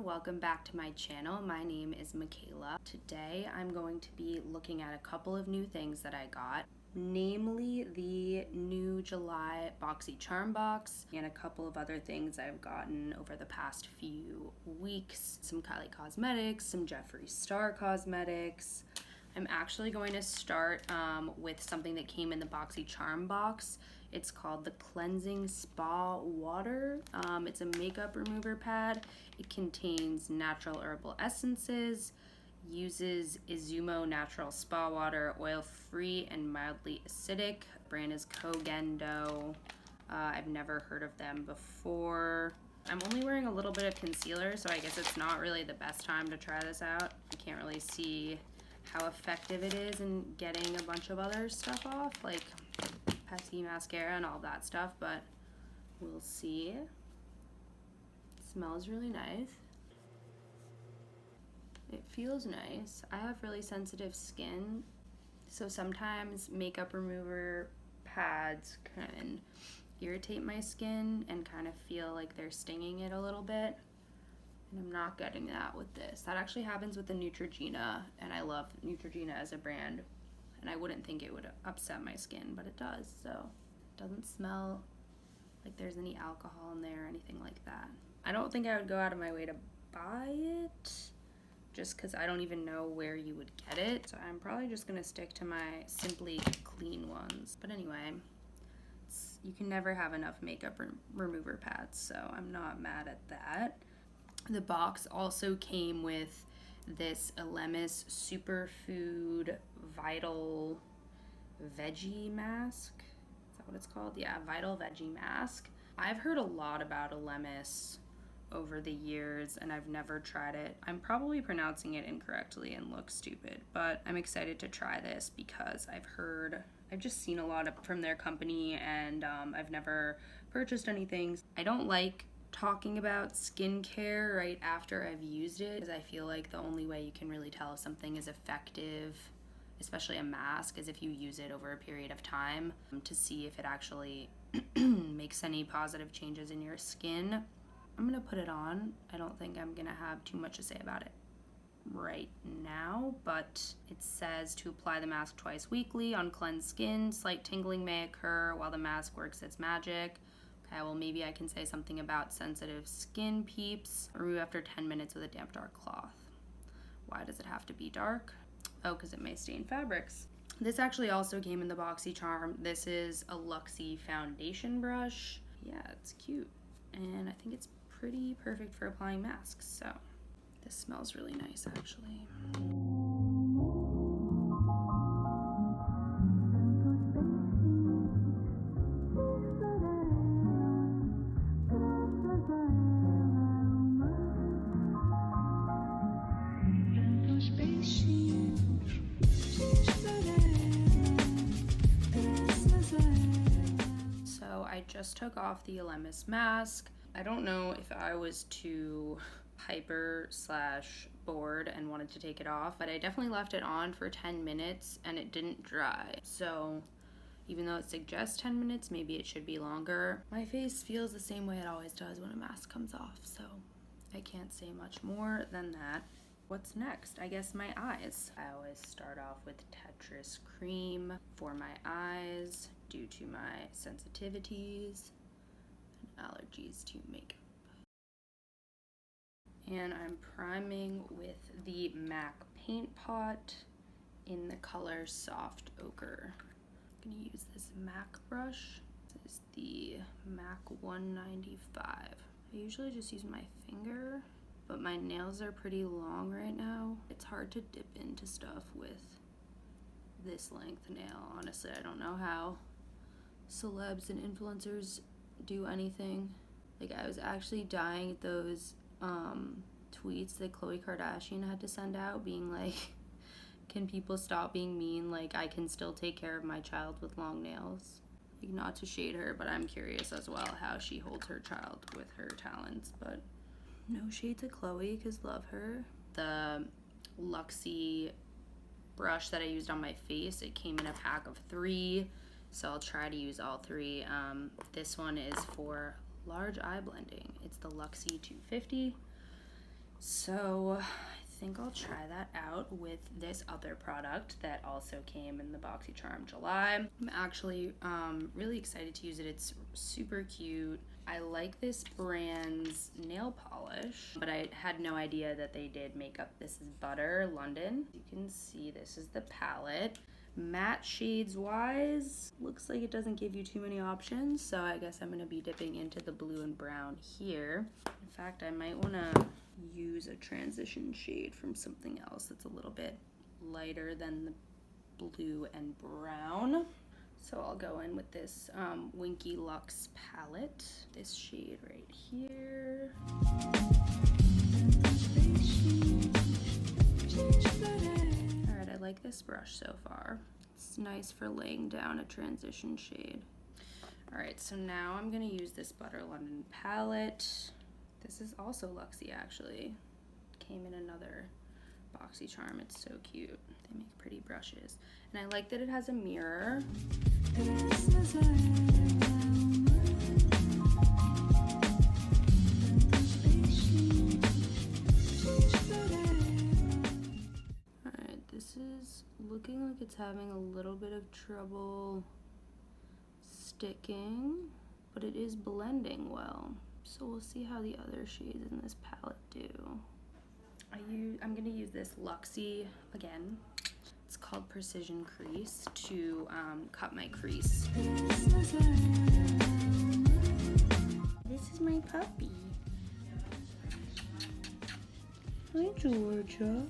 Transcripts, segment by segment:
welcome back to my channel. My name is Michaela. Today I'm going to be looking at a couple of new things that I got, namely the new July Boxycharm box and a couple of other things I've gotten over the past few weeks. Some Kylie cosmetics, some Jeffree Star cosmetics. I'm actually going to start with something that came in the Boxycharm box. It's called the Cleansing Spa Water. It's a makeup remover pad. It contains natural herbal essences, uses Izumo natural spa water, oil-free and mildly acidic. Brand is Kogendo. I've never heard of them before. I'm only wearing a little bit of concealer, so I guess it's not really the best time to try this out. I can't really see how effective it is in getting a bunch of other stuff off, like pesky mascara and all that stuff, but we'll see. It smells really nice. It feels nice. I have really sensitive skin, so sometimes makeup remover pads can irritate my skin and kind of feel like they're stinging it a little bit. And I'm not getting that with this. That actually happens with the Neutrogena, and I love Neutrogena as a brand, and I wouldn't think it would upset my skin, but it does. So it doesn't smell like there's any alcohol in there or anything like that. I don't think I would go out of my way to buy it just because I don't even know where you would get it. So I'm probably just gonna stick to my Simply Clean ones. But anyway, you can never have enough makeup remover pads, so I'm not mad at that. The box also came with this ELEMIS Superfood Vital Veggie mask. Is that what it's called? Yeah, Vital Veggie mask. I've heard a lot about ELEMIS over the years and I've never tried it. I'm probably pronouncing it incorrectly and look stupid, but I'm excited to try this because I've just seen a lot from their company and I've never purchased anything. I don't like talking about skincare right after I've used it because I feel like the only way you can really tell if something is effective, especially a mask, is if you use it over a period of time to see if it actually makes any positive changes in your skin. I'm gonna put it on. I don't think I'm gonna have too much to say about it right now, but it says to apply the mask twice weekly on cleansed skin. Slight tingling may occur while the mask works its magic. Okay, well maybe I can say something about sensitive skin peeps. Remove after 10 minutes with a damp dark cloth. Why does it have to be dark? Oh, because it may stain fabrics. This actually also came in the Boxycharm. This is a Luxie foundation brush. Yeah, it's cute. And I think it's pretty perfect for applying masks, so this smells really nice actually. I just took off the ELEMIS mask. I don't know if I was too hyper/bored and wanted to take it off, but I definitely left it on for 10 minutes and it didn't dry. So even though it suggests 10 minutes, maybe it should be longer. My face feels the same way it always does when a mask comes off, so I can't say much more than that. What's next? I guess my eyes. I always start off with Tetrix Cream for my eyes due to my sensitivities and allergies to makeup. And I'm priming with the MAC Paint Pot in the color Soft Ochre. I'm gonna use this MAC brush. This is the MAC 195. I usually just use my finger, but my nails are pretty long right now. It's hard to dip into stuff with this length nail. Honestly, I don't know how celebs and influencers do anything. Like, I was actually dying at those tweets that Khloe Kardashian had to send out being like, can people stop being mean? Like, I can still take care of my child with long nails. Like, not to shade her, but I'm curious as well how she holds her child with her talents, but no shade to Khloe, because love her. The Luxie brush that I used on my face, it came in a pack of 3, so I'll try to use all 3. This one is for large eye blending. It's the Luxie 250. So I think I'll try that out with this other product that also came in the Boxycharm July. I'm actually really excited to use it. It's super cute. I like this brand's nail polish, but I had no idea that they did makeup. This is Butter London. You can see this is the palette. Matte shades wise, looks like it doesn't give you too many options, so I guess I'm gonna be dipping into the blue and brown here. In fact, I might wanna use a transition shade from something else that's a little bit lighter than the blue and brown. So I'll go in with this Winky Luxe palette, this shade right here. All right, I like this brush so far. It's nice for laying down a transition shade. All right, so now I'm gonna use this Butter London palette. This is also Luxie actually. Came in another Boxycharm, it's so cute. They make pretty brushes. And I like that it has a mirror. Alright, this is looking like it's having a little bit of trouble sticking, but it is blending well. So we'll see how the other shades in this palette do. I'm gonna use this Luxie again. It's called Precision Crease to cut my crease. This is my puppy. Hi, Georgia.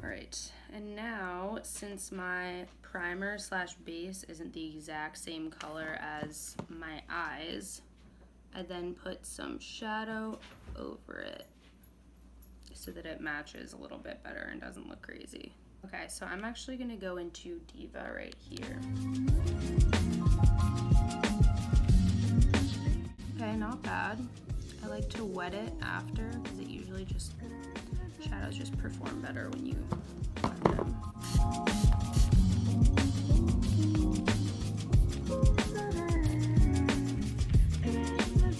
Alright, and now since my primer slash base isn't the exact same color as my eyes, I then put some shadow over it so that it matches a little bit better and doesn't look crazy. Okay, so I'm actually gonna go into Diva right here. Okay, not bad. I like to wet it after because it usually just, shadows just perform better when you wet them.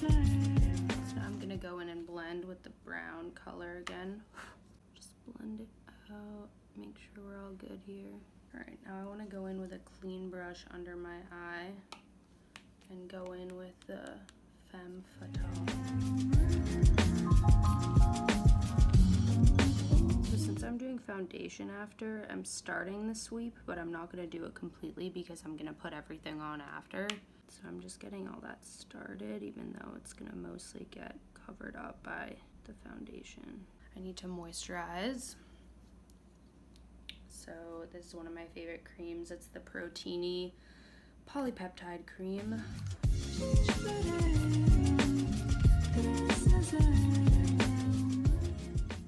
So now I'm gonna go in and blend with the brown color again. Just blend it out, make sure we're all good here. All right, now I wanna go in with a clean brush under my eye and go in with the Femme Fatale. So since I'm doing foundation after, I'm starting the sweep, but I'm not gonna do it completely because I'm gonna put everything on after. So I'm just getting all that started, even though it's gonna mostly get covered up by the foundation. I need to moisturize. So this is one of my favorite creams. It's the Protini Polypeptide Cream.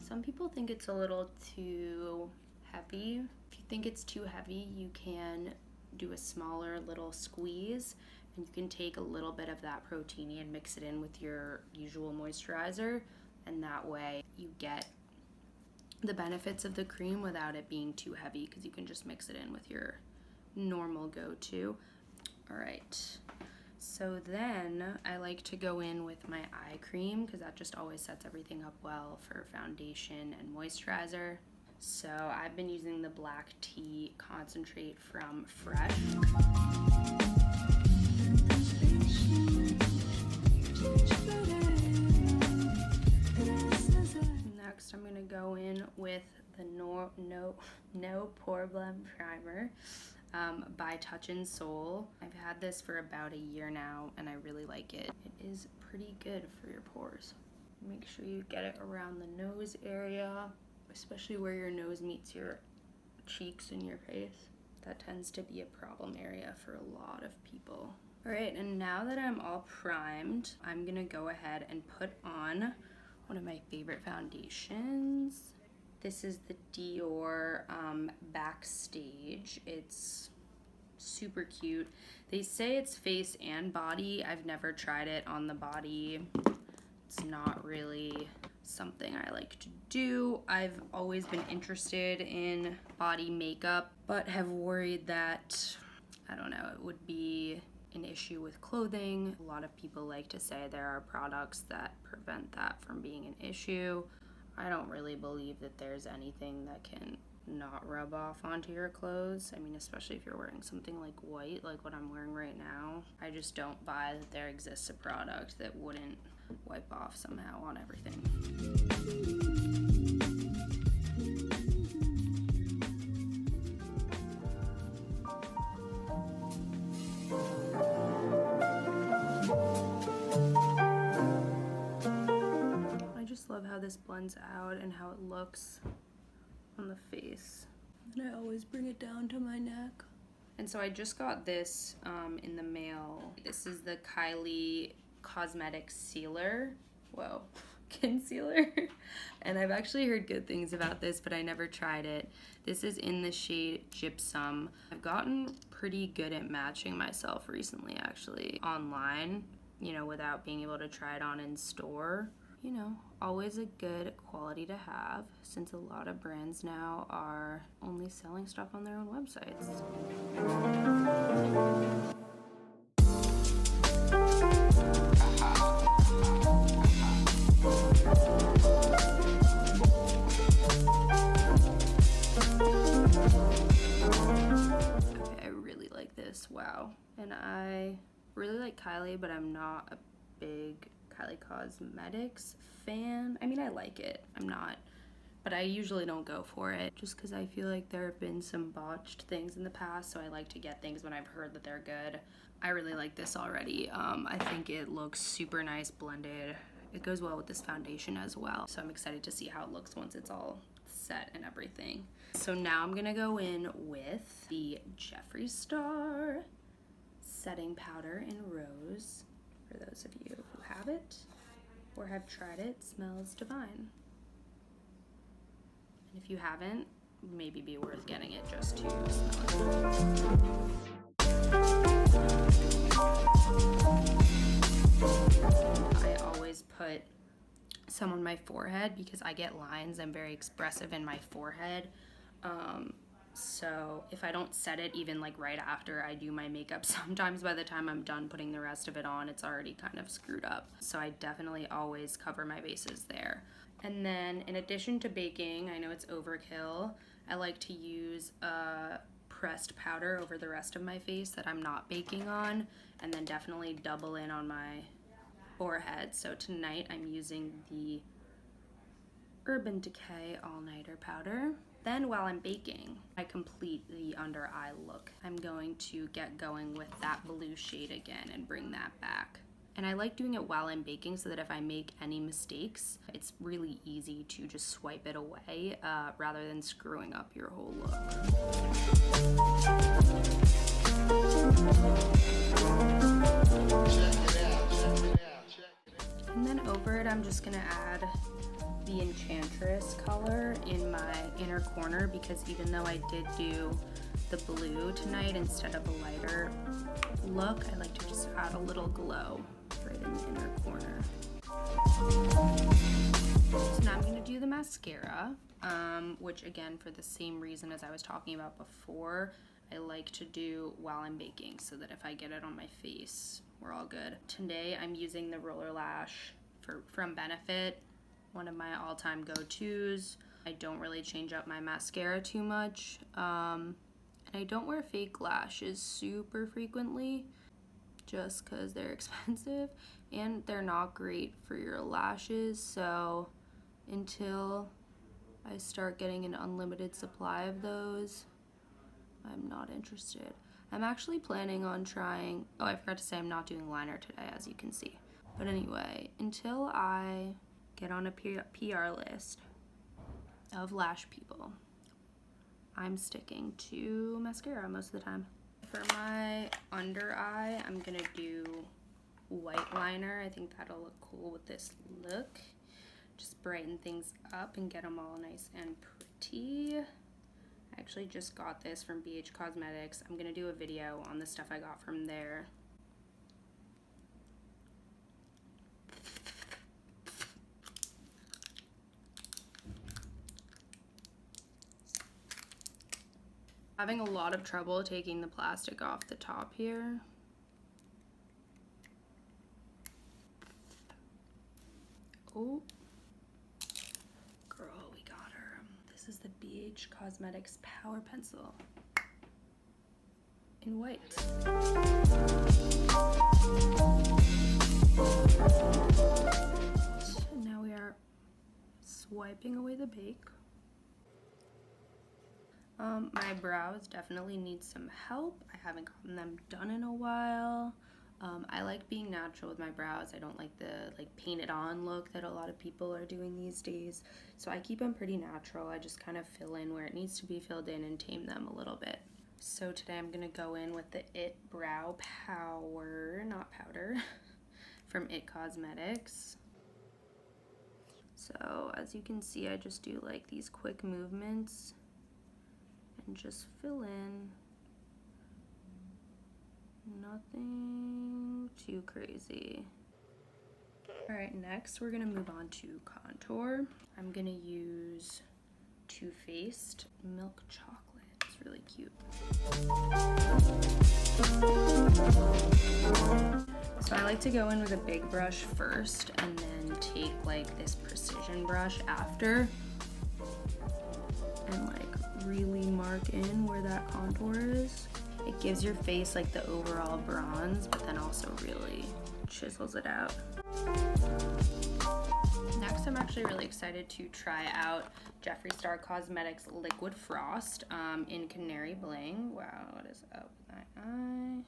Some people think it's a little too heavy. If you think it's too heavy, you can do a smaller little squeeze and you can take a little bit of that Protini and mix it in with your usual moisturizer, and that way you get the benefits of the cream without it being too heavy because you can just mix it in with your normal go-to. All right, so then I like to go in with my eye cream because that just always sets everything up well for foundation and moisturizer. So I've been using the black tea concentrate from Fresh. Next I'm gonna go in with the No Poreblem primer. By Touch and Soul. I've had this for about a year now and I really like it. It is pretty good for your pores. Make sure you get it around the nose area, especially where your nose meets your cheeks and your face. That tends to be a problem area for a lot of people. All right, and now that I'm all primed, I'm gonna go ahead and put on one of my favorite foundations. This is the Dior Backstage. It's super cute. They say it's face and body. I've never tried it on the body. It's not really something I like to do. I've always been interested in body makeup, but have worried that, I don't know, it would be an issue with clothing. A lot of people like to say there are products that prevent that from being an issue. I don't really believe that there's anything that can not rub off onto your clothes. I mean, especially if you're wearing something like white, like what I'm wearing right now. I just don't buy that there exists a product that wouldn't wipe off somehow on everything. I just love how this blends out and how it looks on the face. And I always bring it down to my neck. And so I just got this in the mail. This is the Kylie Cosmetic Sealer. Whoa, concealer. And I've actually heard good things about this, but I never tried it. This is in the shade Gypsum. I've gotten pretty good at matching myself recently, actually, online, you know, without being able to try it on in store. You know, always a good quality to have, since a lot of brands now are only selling stuff on their own websites. Okay, I really like this, wow. And I really like Kylie, but I'm not a big Kylie Cosmetics fan. I mean, I like it. I'm not, but I usually don't go for it just because I feel like there have been some botched things in the past, so I like to get things when I've heard that they're good. I really like this already. I think it looks super nice blended. It goes well with this foundation as well, so I'm excited to see how it looks once it's all set and everything. So now I'm gonna go in with the Jeffree Star setting powder in Rose. For those of you who have it or have tried it, smells divine. And if you haven't, maybe be worth getting it just to smell it. I always put some on my forehead because I get lines. I'm very expressive in my forehead. So if I don't set it even like right after I do my makeup, sometimes by the time I'm done putting the rest of it on, it's already kind of screwed up. So I definitely always cover my bases there. And then in addition to baking, I know it's overkill, I like to use a pressed powder over the rest of my face that I'm not baking on, and then definitely double in on my forehead. So tonight I'm using the Urban Decay All Nighter powder. Then while I'm baking, I complete the under eye look. I'm going to get going with that blue shade again and bring that back. And I like doing it while I'm baking so that if I make any mistakes, it's really easy to just swipe it away rather than screwing up your whole look. And then over it, I'm just gonna add the Enchantress color in my inner corner, because even though I did do the blue tonight instead of a lighter look, I like to just add a little glow right in the inner corner. So now I'm going to do the mascara, which again, for the same reason as I was talking about before, I like to do while I'm baking so that if I get it on my face, we're all good. Today I'm using the Roller Lash from Benefit, one of my all-time go-tos. I don't really change up my mascara too much, and I don't wear fake lashes super frequently just because they're expensive and they're not great for your lashes. So until I start getting an unlimited supply of those, I'm not interested. I'm actually planning on trying, oh, I forgot to say I'm not doing liner today, as you can see. But anyway, until I get on a PR list of lash people, I'm sticking to mascara most of the time. For my under eye, I'm gonna do white liner. I think that'll look cool with this look. Just brighten things up and get them all nice and pretty. I actually just got this from BH Cosmetics. I'm gonna do a video on the stuff I got from there. Having a lot of trouble taking the plastic off the top here. Oh, girl, we got her. This is the BH Cosmetics Power Pencil in white. Now we are swiping away the bake. My brows definitely need some help. I haven't gotten them done in a while. I like being natural with my brows. I don't like the painted on look that a lot of people are doing these days. So I keep them pretty natural. I just kind of fill in where it needs to be filled in and tame them a little bit. So today I'm gonna go in with the It Brow Power, not powder, from It Cosmetics. So as you can see, I just do like these quick movements and just fill in. Nothing too crazy. All right, next we're gonna move on to contour. I'm gonna use Too Faced Milk Chocolate. It's really cute. So I like to go in with a big brush first and then take like this precision brush after and like really mark in where that contour is. It gives your face like the overall bronze, but then also really chisels it out. Next, I'm actually really excited to try out Jeffree Star Cosmetics Liquid Frost in Canary Bling. Wow, what is up with my eye?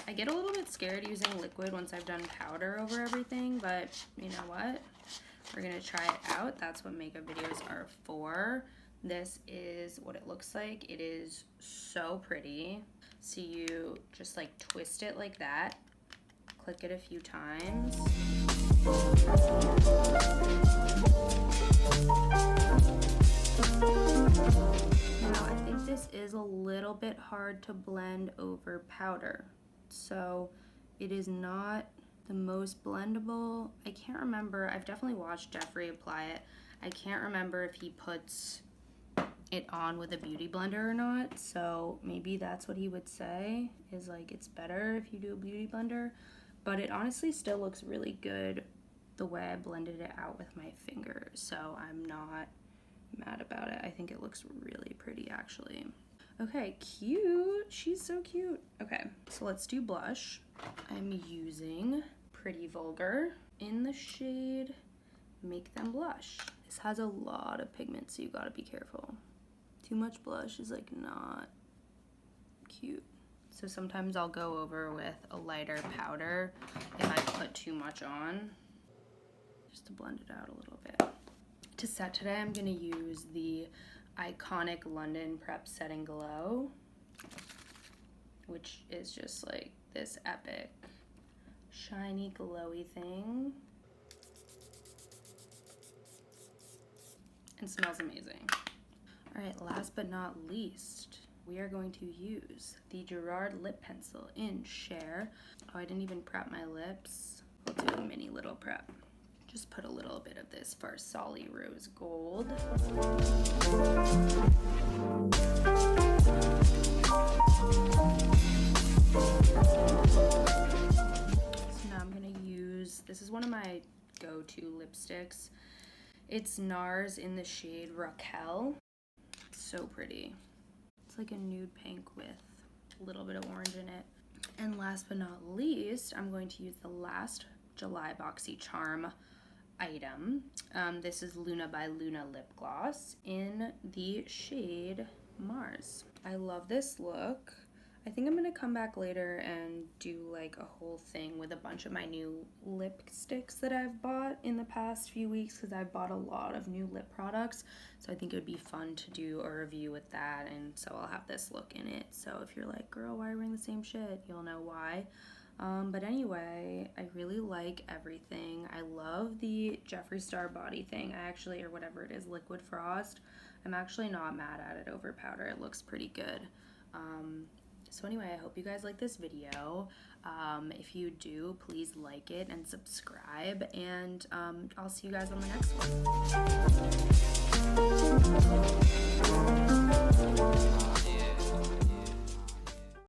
I get a little bit scared using liquid once I've done powder over everything, but you know what? We're gonna try it out. That's what makeup videos are for. This is what it looks like. It is so pretty. So you just like twist it like that, click it a few times. Now I think this is a little bit hard to blend over powder. So it is not the most blendable. I can't remember. I've definitely watched Jeffree apply it. I can't remember if he puts it on with a beauty blender or not, so maybe that's what he would say, is like it's better if you do a beauty blender, but it honestly still looks really good the way I blended it out with my fingers, so I'm not mad about it. I think it looks really pretty actually. Okay, cute. She's so cute. Okay, so let's do blush. I'm using Pretty Vulgar in the shade Make Them Blush. This has a lot of pigment, so you gotta be careful. Too much blush is like not cute. So sometimes I'll go over with a lighter powder if I put too much on, just to blend it out a little bit. To set today, I'm gonna use the iconic London Prep Setting Glow, which is just like this epic, shiny, glowy thing. And smells amazing. All right, last but not least, we are going to use the Gerard Lip Pencil in Share. Oh, I didn't even prep my lips. We'll do a mini little prep. Just put a little bit of this for Soleil Rose Gold. So now I'm gonna use, this is one of my go-to lipsticks. It's NARS in the shade Raquel. So pretty. It's like a nude pink with a little bit of orange in it. And last but not least, I'm going to use the last July Boxycharm item. This is Luna by Luna Lip Gloss in the shade Mars. I love this look. I think I'm gonna come back later and do like a whole thing with a bunch of my new lipsticks that I've bought in the past few weeks, because I've bought a lot of new lip products. So I think it would be fun to do a review with that, and so I'll have this look in it. So if you're like, girl, why are you wearing the same shit? You'll know why. But anyway, I really like everything. I love the Jeffree Star body thing. I actually, or whatever it is, Liquid Frost. I'm actually not mad at it over powder. It looks pretty good. So anyway, I hope you guys like this video. If you do, please like it and subscribe, and I'll see you guys on the next one.